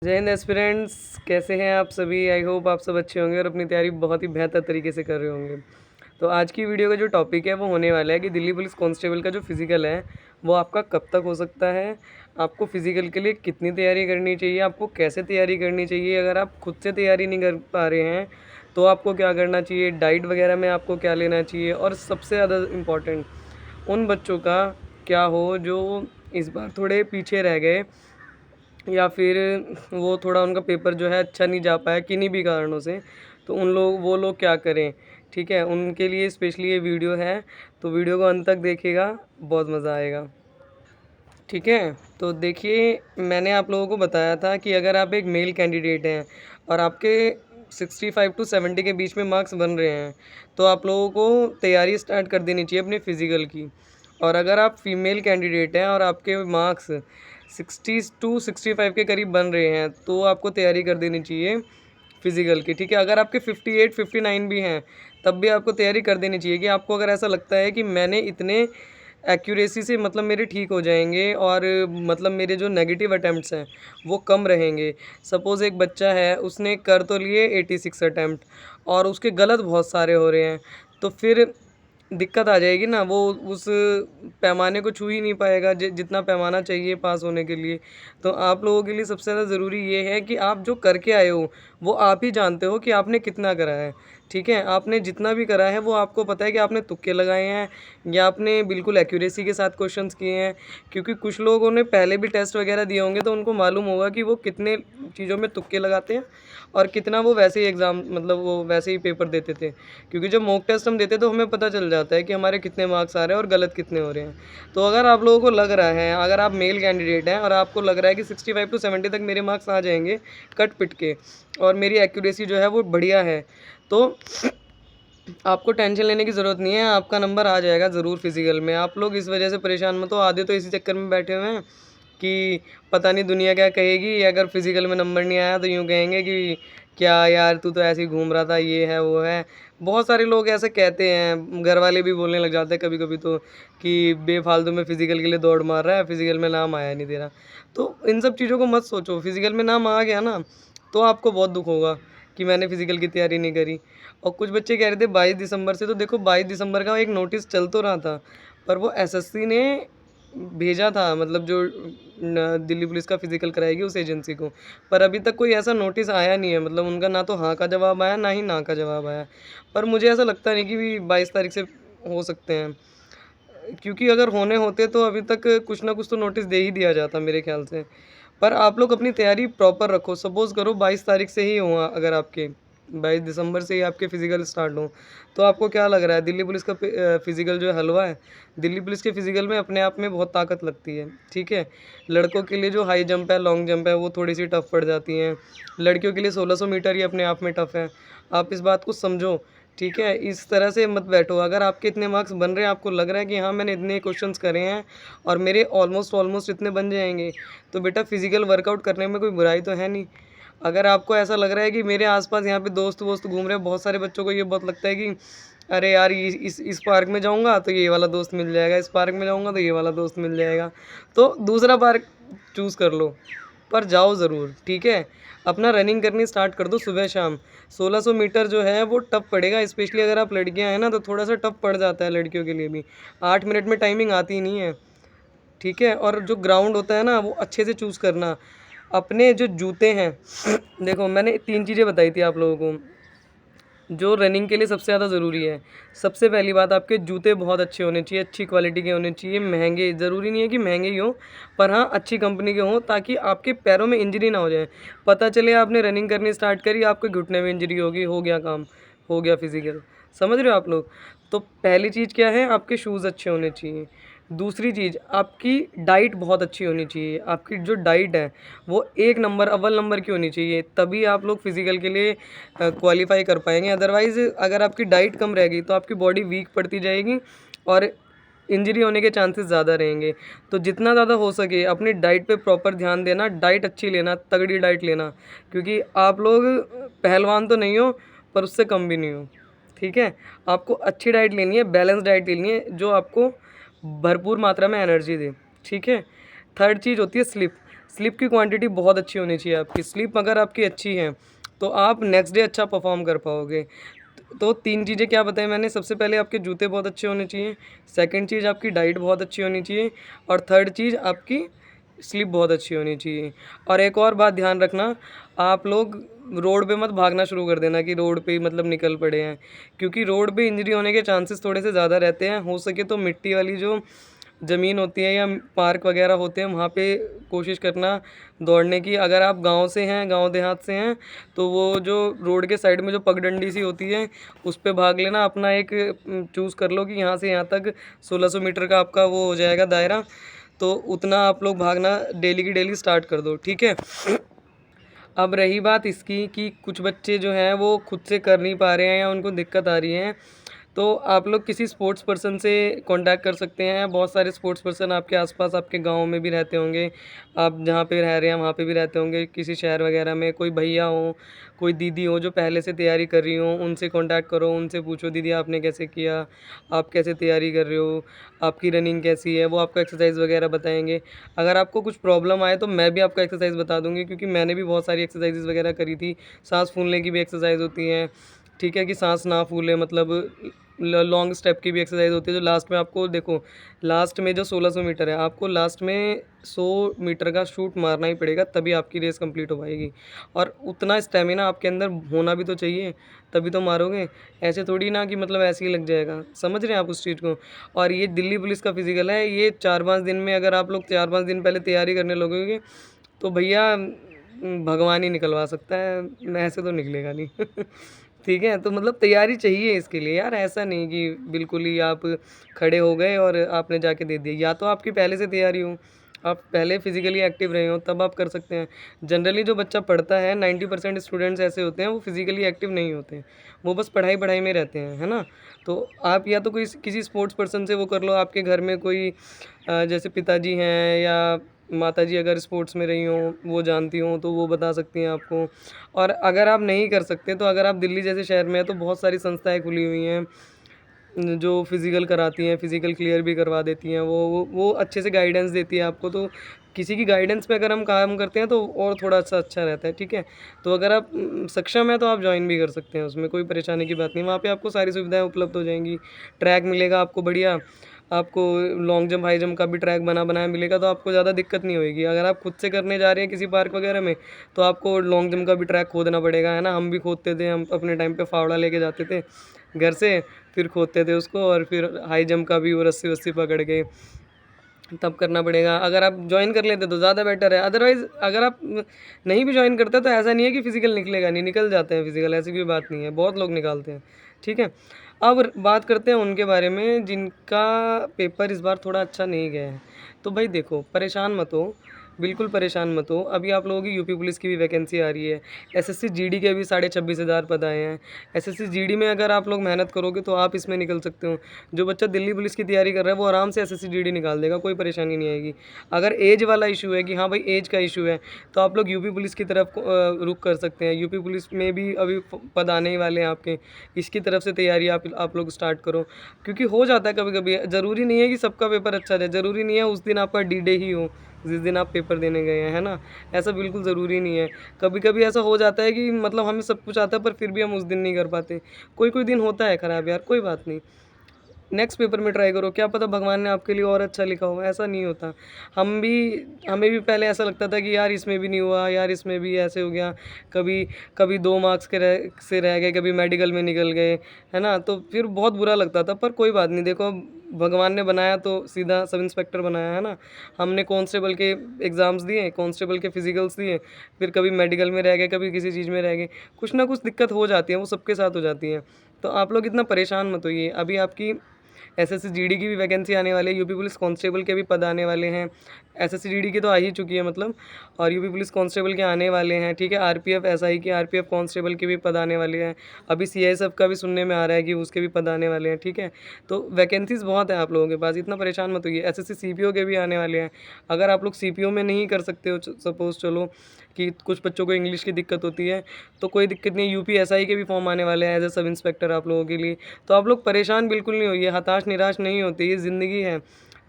जय हिंद एस्पिरेंट्स, कैसे हैं आप सभी। आई होप आप सब अच्छे होंगे और अपनी तैयारी बहुत ही बेहतर तरीके से कर रहे होंगे। तो आज की वीडियो का जो टॉपिक है वो होने वाला है कि दिल्ली पुलिस कांस्टेबल का जो फिज़िकल है वो आपका कब तक हो सकता है, आपको फ़िज़िकल के लिए कितनी तैयारी करनी चाहिए, आपको कैसे तैयारी करनी चाहिए, अगर आप खुद से तैयारी नहीं कर पा रहे हैं तो आपको क्या करना चाहिए, डाइट वगैरह में आपको क्या लेना चाहिए, और सबसे ज़्यादा इम्पॉर्टेंट उन बच्चों का क्या हो जो इस बार थोड़े पीछे रह गए या फिर वो थोड़ा उनका पेपर जो है अच्छा नहीं जा पाया किन्हीं भी कारणों से, तो वो लोग क्या करें। ठीक है, उनके लिए स्पेशली ये वीडियो है, तो वीडियो को अंत तक देखिएगा, बहुत मज़ा आएगा। ठीक है, तो देखिए, मैंने आप लोगों को बताया था कि अगर आप एक मेल कैंडिडेट हैं और आपके 65 टू 70 के बीच में मार्क्स बन रहे हैं तो आप लोगों को तैयारी स्टार्ट कर देनी चाहिए अपने फ़िज़िकल की। और अगर आप फीमेल कैंडिडेट हैं और आपके मार्क्स 60 टू 65 के करीब बन रहे हैं तो आपको तैयारी कर देनी चाहिए फ़िज़िकल की। ठीक है, अगर आपके 58 59 भी हैं तब भी आपको तैयारी कर देनी चाहिए कि आपको अगर ऐसा लगता है कि मैंने इतने एक्यूरेसी से मतलब मेरे ठीक हो जाएंगे और मतलब मेरे जो नेगेटिव अटैम्प्ट्स हैं वो कम रहेंगे। सपोज़ एक बच्चा है, उसने कर तो लिए 86 अटैम्प्ट और उसके गलत बहुत सारे हो रहे हैं, तो फिर दिक्कत आ जाएगी ना, वो उस पैमाने को छू ही नहीं पाएगा जितना पैमाना चाहिए पास होने के लिए। तो आप लोगों के लिए सबसे ज़्यादा ज़रूरी ये है कि आप जो करके आए हो वो आप ही जानते हो कि आपने कितना करा है। ठीक है, आपने जितना भी करा है वो आपको पता है कि आपने तुक्के लगाए हैं या आपने बिल्कुल एक्यूरेसी के साथ क्वेश्चंस किए हैं, क्योंकि कुछ लोगों ने पहले भी टेस्ट वगैरह दिए होंगे तो उनको मालूम होगा कि वो कितने चीज़ों में तुक्के लगाते हैं और कितना वो वैसे ही एग्ज़ाम मतलब वो वैसे ही पेपर देते थे। क्योंकि जब मॉक टेस्ट हम देते तो हमें पता चल जाता है कि हमारे कितने मार्क्स आ रहे हैं और गलत कितने हो रहे हैं। तो अगर आप लोगों को लग रहा है, अगर आप मेल कैंडिडेट हैं और आपको लग रहा है कि 65 टू 70 तक मेरे मार्क्स आ जाएंगे कट पिट के और मेरी एक्यूरेसी जो है वो बढ़िया है, तो आपको टेंशन लेने की ज़रूरत नहीं है, आपका नंबर आ जाएगा ज़रूर फ़िज़िकल में। आप लोग इस वजह से परेशान मत हो, आधे तो इसी चक्कर में बैठे हुए हैं कि पता नहीं दुनिया क्या कहेगी, अगर फ़िज़िकल में नंबर नहीं आया तो यूँ कहेंगे कि क्या यार तू तो ऐसे ही घूम रहा था, ये है वो है। बहुत सारे लोग ऐसे कहते हैं, घर वाले भी बोलने लग जाते हैं कभी-कभी तो कि बेफ़ालतू में फ़िज़िकल के लिए दौड़ मार रहा है, फ़िज़िकल में नाम आया नहीं तेरा। तो इन सब चीज़ों को मत सोचो, फ़िज़िकल में नाम आ गया ना तो आपको बहुत दुःख होगा कि मैंने फ़िज़िकल की तैयारी नहीं करी। और कुछ बच्चे कह रहे थे 22 दिसंबर से, तो देखो 22 दिसंबर का एक नोटिस चल तो रहा था, पर वो एसएससी ने भेजा था, मतलब जो दिल्ली पुलिस का फिजिकल कराएगी उस एजेंसी को, पर अभी तक कोई ऐसा नोटिस आया नहीं है, मतलब उनका ना तो हाँ का जवाब आया ना ही ना का जवाब आया। पर मुझे ऐसा लगता नहीं कि 22 तारीख से हो सकते हैं, क्योंकि अगर होने होते तो अभी तक कुछ ना कुछ तो नोटिस दे ही दिया जाता मेरे ख्याल से। पर आप लोग अपनी तैयारी प्रॉपर रखो, सपोज़ करो 22 तारीख से ही हुआ, अगर आपके 22 दिसंबर से ही आपके फ़िज़िकल स्टार्ट हों, तो आपको क्या लग रहा है दिल्ली पुलिस का फ़िज़िकल जो है हलवा है? दिल्ली पुलिस के फ़िज़िकल में अपने आप में बहुत ताकत लगती है, ठीक है? लड़कों के लिए जो हाई जंप है, लॉन्ग जंप है, वो थोड़ी-सी टफ़ पड़ जाती हैं। लड़कियों के लिए 1600 मीटर ही अपने आप में टफ़ है। आप इस बात को समझो, ठीक है? इस तरह से मत बैठो, अगर आपके इतने मार्क्स बन रहे हैं, आपको लग रहा है कि हाँ, मैंने इतने क्वेश्चंस करे हैं और मेरे ऑलमोस्ट इतने बन जाएँगे, तो बेटा फ़िज़िकल वर्कआउट करने में कोई बुराई तो है नहीं। अगर आपको ऐसा लग रहा है कि मेरे आस-पास यहाँ पे दोस्त-वोस्त घूम रहे हैं, बहुत सारे बच्चों को ये बहुत लगता है कि अरे यार, इस पार्क में जाऊँगा तो ये वाला दोस्त मिल जाएगा, इस पार्क में जाऊँगा तो ये वाला दोस्त मिल जाएगा। तो दूसरा पार्क चूज़ कर लो, पर जाओ ज़रूर, ठीक है? अपना रनिंग करनी स्टार्ट कर दो सुबह-शाम। 1600 मीटर जो है वो टफ़ पड़ेगा, स्पेशली अगर आप लड़कियाँ हैं ना तो थोड़ा-सा टफ़ पड़ जाता है लड़कियों के लिए भी। 8 मिनट में टाइमिंग आती ही नहीं है, ठीक है? और जो ग्राउंड होता है ना वो अच्छे से चूज़ करना। अपने जो जूते हैं देखो, मैंने 3 चीज़ें बताई थी आप लोगों को, जो रनिंग के लिए सबसे ज़्यादा ज़रूरी है। सबसे पहली बात, आपके जूते बहुत अच्छे होने चाहिए, अच्छी क्वालिटी के होने चाहिए, महँगे, ज़रूरी नहीं है कि महँगे ही हों, पर हाँ, अच्छी कंपनी के हों ताकि आपके पैरों में इंजरी ना हो जाए। पता चले आपने रनिंग करनी स्टार्ट करी, आपके घुटने में इंजरी होगी, हो गया काम, हो गया फिज़िकल। समझ रहे हो आप लोग? तो पहली चीज़ क्या है, आपके शूज़ अच्छे होने चाहिए। दूसरी चीज़, आपकी डाइट बहुत अच्छी होनी चाहिए। आपकी जो डाइट है, वो 1 नंबर, अव्वल नंबर की होनी चाहिए, तभी आप लोग फिज़िकल के लिए क्वालीफ़ाई कर पाएँगे। अदरवाइज़ अगर आपकी डाइट कम रहेगी तो आपकी बॉडी वीक पड़ती जाएगी और इंजरी होने के चांसेस ज़्यादा रहेंगे। तो जितना ज़्यादा हो सके अपनी डाइट पे प्रॉपर ध्यान देना, डाइट अच्छी लेना, तगड़ी डाइट लेना, क्योंकि आप लोग पहलवान तो नहीं हो, पर उससे कम भी नहीं हो, ठीक है? आपको अच्छी डाइट लेनी है, बैलेंस डाइट लेनी है, जो आपको भरपूर मात्रा में एनर्जी दे, ठीक है? थर्ड चीज़ होती है स्लीप। स्लीप की क्वांटिटी बहुत अच्छी होनी चाहिए आपकी। स्लीप अगर आपकी अच्छी है तो आप नेक्स्ट डे अच्छा परफॉर्म कर पाओगे। तो 3 चीज़ें क्या बताई मैंने, सबसे पहले आपके जूते बहुत अच्छे होने चाहिए, सेकंड चीज़ आपकी डाइट बहुत अच्छी होनी चाहिए और थर्ड चीज़ आपकी स्लीप बहुत अच्छी होनी चाहिए। और एक और बात ध्यान रखना, आप लोग रोड पे मत भागना शुरू कर देना कि रोड पे ही मतलब निकल पड़े हैं, क्योंकि रोड पे इंजरी होने के चांसेस थोड़े से ज़्यादा रहते हैं। हो सके तो मिट्टी वाली जो ज़मीन होती है या पार्क वगैरह होते हैं वहाँ पे कोशिश करना दौड़ने की। अगर आप गांव से हैं, गांव देहात से हैं, तो वो जो रोड के साइड में जो पगडंडी सी होती है उस पे भाग लेना। अपना एक चूज़ कर लो कि यहाँ से यहाँ तक 1600 मीटर का आपका वो हो जाएगा दायरा, तो उतना आप लोग भागना डेली की डेली स्टार्ट कर दो, ठीक है। अब रही बात इसकी कि कुछ बच्चे जो हैं वो खुद से कर नहीं पा रहे हैं या उनको दिक्कत आ रही है, तो आप लोग किसी स्पोर्ट्स पर्सन से कांटेक्ट कर सकते हैं। बहुत सारे स्पोर्ट्स पर्सन आपके आसपास आपके गांव में भी रहते होंगे, आप जहाँ पे रह रहे हैं वहाँ पे भी रहते होंगे, किसी शहर वगैरह में कोई भैया हो, कोई दीदी हो जो पहले से तैयारी कर रही हो, उनसे कांटेक्ट करो, उनसे पूछो दीदी आपने कैसे किया, आप कैसे तैयारी कर रहे हो, आपकी रनिंग कैसी है, वो आपको एक्सरसाइज वगैरह बताएंगे। अगर आपको कुछ प्रॉब्लम आए तो मैं भी आपको एक्सरसाइज बता दूंगी, क्योंकि मैंने भी बहुत सारी एक्सरसाइजेज वगैरह करी थी। सांस फूलने की भी एक्सरसाइज होती है, ठीक है, कि सांस ना फूले, मतलब लॉन्ग स्टेप की भी एक्सरसाइज होती है जो लास्ट में आपको देखो, लास्ट में जो 1600 मीटर है आपको लास्ट में 100 मीटर का शूट मारना ही पड़ेगा, तभी आपकी रेस कंप्लीट हो पाएगी। और उतना स्टेमिना आपके अंदर होना भी तो चाहिए, तभी तो मारोगे। ऐसे थोड़ी ना कि मतलब ऐसे ही लग जाएगा, समझ रहे हैं आप उस चीज़ को। और ये दिल्ली पुलिस का फिजिकल है, ये 4-5 दिन में अगर आप लोग 4-5 दिन पहले तैयारी करने लगोगे तो भैया भगवान ही निकलवा सकता है, ऐसे तो निकलेगा नहीं। ठीक है, तो मतलब तैयारी चाहिए इसके लिए यार, ऐसा नहीं कि बिल्कुल ही आप खड़े हो गए और आपने जाके दे दिया। या तो आपकी पहले से तैयारी हो, आप पहले फिजिकली एक्टिव रहे हो, तब आप कर सकते हैं। जनरली जो बच्चा पढ़ता है 90% स्टूडेंट्स ऐसे होते हैं वो फिजिकली एक्टिव नहीं होते हैं, वो बस पढ़ाई पढ़ाई में रहते हैं, है ना। तो आप या तो कोई किसी स्पोर्ट्स पर्सन से वो कर लो, आपके घर में कोई जैसे पिताजी हैं या माताजी अगर स्पोर्ट्स में रही हों, वो जानती हों तो वो बता सकती हैं आपको। और अगर आप नहीं कर सकते तो अगर आप दिल्ली जैसे शहर में हैं तो बहुत सारी संस्थाएं खुली हुई हैं जो फिज़िकल कराती हैं, फिज़िकल क्लियर भी करवा देती हैं, वो अच्छे से गाइडेंस देती है आपको। तो किसी की गाइडेंस पे अगर हम काम करते हैं तो और थोड़ा सा अच्छा रहता है, ठीक है। तो अगर आप सक्षम हैं तो आप ज्वाइन भी कर सकते हैं, उसमें कोई परेशानी की बात नहीं। वहाँ पे आपको सारी सुविधाएं उपलब्ध हो जाएंगी, ट्रैक मिलेगा आपको बढ़िया, आपको लॉन्ग जंप हाई जंप का भी ट्रैक बना बनाया मिलेगा, तो आपको ज़्यादा दिक्कत नहीं होगी। अगर आप खुद से करने जा रहे हैं किसी पार्क वगैरह में तो आपको लॉन्ग जंप का भी ट्रैक खोदना पड़ेगा, है ना। हम भी खोदते थे, हम अपने टाइम पे फावड़ा लेके जाते थे घर से, फिर खोदते थे उसको, और फिर हाई जंप का भी वो रस्सी वस्सी पकड़ के तब करना पड़ेगा। अगर आप ज्वाइन कर लेते तो ज़्यादा बेटर है, अदरवाइज़ अगर आप नहीं भी ज्वाइन करते तो ऐसा नहीं है कि फ़िज़िकल निकलेगा नहीं, निकल जाते हैं फ़िज़िकल, ऐसी कोई बात नहीं है, बहुत लोग निकालते हैं, ठीक है। अब बात करते हैं उनके बारे में जिनका पेपर इस बार थोड़ा अच्छा नहीं गया है। तो भाई देखो, परेशान मत हो, बिल्कुल परेशान मत हो। अभी आप लोगों की यूपी पुलिस की भी वैकेंसी आ रही है, एसएससी जीडी के भी 26,500 पद आए हैं। एसएससी जीडी में अगर आप लोग मेहनत करोगे तो आप इसमें निकल सकते हो। जो बच्चा दिल्ली पुलिस की तैयारी कर रहा है वो आराम से एसएससी जीडी निकाल देगा, कोई परेशानी नहीं आएगी। अगर एज वाला इशू है कि हाँ भाई एज का इशू है, तो आप लोग यूपी पुलिस की तरफ रुख कर सकते हैं। यूपी पुलिस में भी अभी पद आने ही वाले हैं आपके, इसकी तरफ से तैयारी आप लोग स्टार्ट करो। क्योंकि हो जाता है कभी कभी, ज़रूरी नहीं है कि सबका पेपर अच्छा जाए, ज़रूरी नहीं है उस दिन आपका डी डे ही हो जिस दिन आप पेपर देने गए हैं, है ना। ऐसा बिल्कुल ज़रूरी नहीं है। कभी कभी ऐसा हो जाता है कि मतलब हमें सब कुछ आता है पर फिर भी हम उस दिन नहीं कर पाते। कोई कोई दिन होता है ख़राब यार, कोई बात नहीं, नेक्स्ट पेपर में ट्राई करो, क्या पता भगवान ने आपके लिए और अच्छा लिखा हो। ऐसा नहीं होता, हम भी हमें भी पहले ऐसा लगता था कि यार इसमें भी नहीं हुआ, यार इसमें भी ऐसे हो गया, कभी कभी 2 मार्क्स से रह गए, कभी मेडिकल में निकल गए, है ना। तो फिर बहुत बुरा लगता था, पर कोई बात नहीं, देखो भगवान ने बनाया तो सीधा सब इंस्पेक्टर बनाया, है ना। हमने कांस्टेबल के एग्ज़ाम्स दिए, कांस्टेबल के फिजिकल्स दिए, फिर कभी मेडिकल में रह गए, कभी किसी चीज़ में रह गए, कुछ ना कुछ दिक्कत हो जाती है, वो सबके साथ हो जाती है। तो आप लोग इतना परेशान मत होइए। अभी आपकी एसएससी जीडी की भी वैकेंसी आने वाली है, यूपी पुलिस कांस्टेबल के भी पद आने वाले हैं। एसएससी जीडी की तो आ ही चुकी है मतलब, और यूपी पुलिस कांस्टेबल के आने वाले हैं, ठीक है। आरपीएफ एसआई की, आरपीएफ कांस्टेबल के भी पद आने वाले हैं। अभी सीआईएसएफ का भी सुनने में आ रहा है कि उसके भी पद आने वाले हैं, ठीक है। तो वैकेंसीज बहुत है आप लोगों के पास, इतना परेशान मत होइए। एसएससी सीपीओ के भी आने वाले हैं। अगर आप लोग सीपीओ में नहीं कर सकते हो, सपोज चलो कि कुछ बच्चों को इंग्लिश की दिक्कत होती है, तो कोई दिक्कत नहीं, यूपी एसआई के भी फॉर्म आने वाले हैं एज ए सब इंस्पेक्टर आप लोगों के लिए। तो आप लोग परेशान बिल्कुल नहीं होइए, हताश निराश नहीं होते, ये ज़िंदगी है।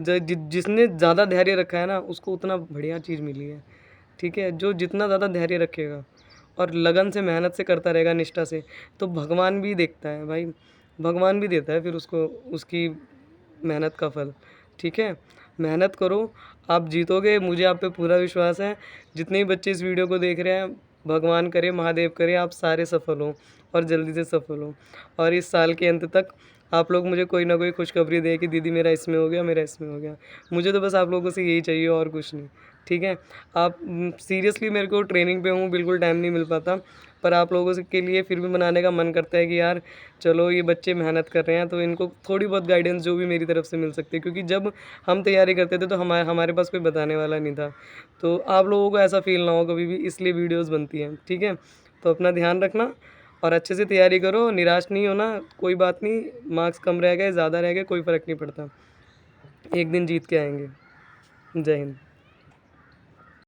जिसने ज़्यादा धैर्य रखा है ना उसको उतना बढ़िया चीज़ मिली है, ठीक है? जो जितना ज़्यादा धैर्य रखेगा और लगन से मेहनत से करता रहेगा, निष्ठा से, तो भगवान भी देखता है भाई, भगवान भी देता है फिर उसको उसकी मेहनत का फल, ठीक है? मेहनत करो, आप जीतोगे, मुझे आप पे पूरा विश्वास है। जितने भी बच्चे इस वीडियो को देख रहे हैं, भगवान करे, महादेव करे, आप सारे सफल हों और जल्दी से सफल हों। और इस साल के अंत तक आप लोग मुझे कोई ना कोई खुशखबरी दें कि दीदी मेरा इसमें हो गया, मेरा इसमें हो गया। मुझे तो बस आप लोगों से यही चाहिए और कुछ नहीं, ठीक है? आप सीरियसली मेरे को ट्रेनिंग पे हूँ, बिल्कुल टाइम नहीं मिल पाता, पर आप लोगों से के लिए फिर भी बनाने का मन करता है कि यार चलो ये बच्चे मेहनत कर रहे हैं, तो इनको थोड़ी बहुत गाइडेंस जो भी मेरी तरफ से मिल सकती है, क्योंकि जब हम तैयारी करते थे तो हमारे पास कोई बताने वाला नहीं था। तो आप लोगों को ऐसा फ़ील ना हो कभी भी, इसलिए वीडियोज़ बनती हैं, ठीक है? तो अपना ध्यान रखना और अच्छे से तैयारी करो, निराश नहीं होना, कोई बात नहीं, मार्क्स कम रह गए, ज़्यादा रह गए, कोई फ़र्क नहीं पड़ता। एक दिन जीत के आएँगे। जय हिंद।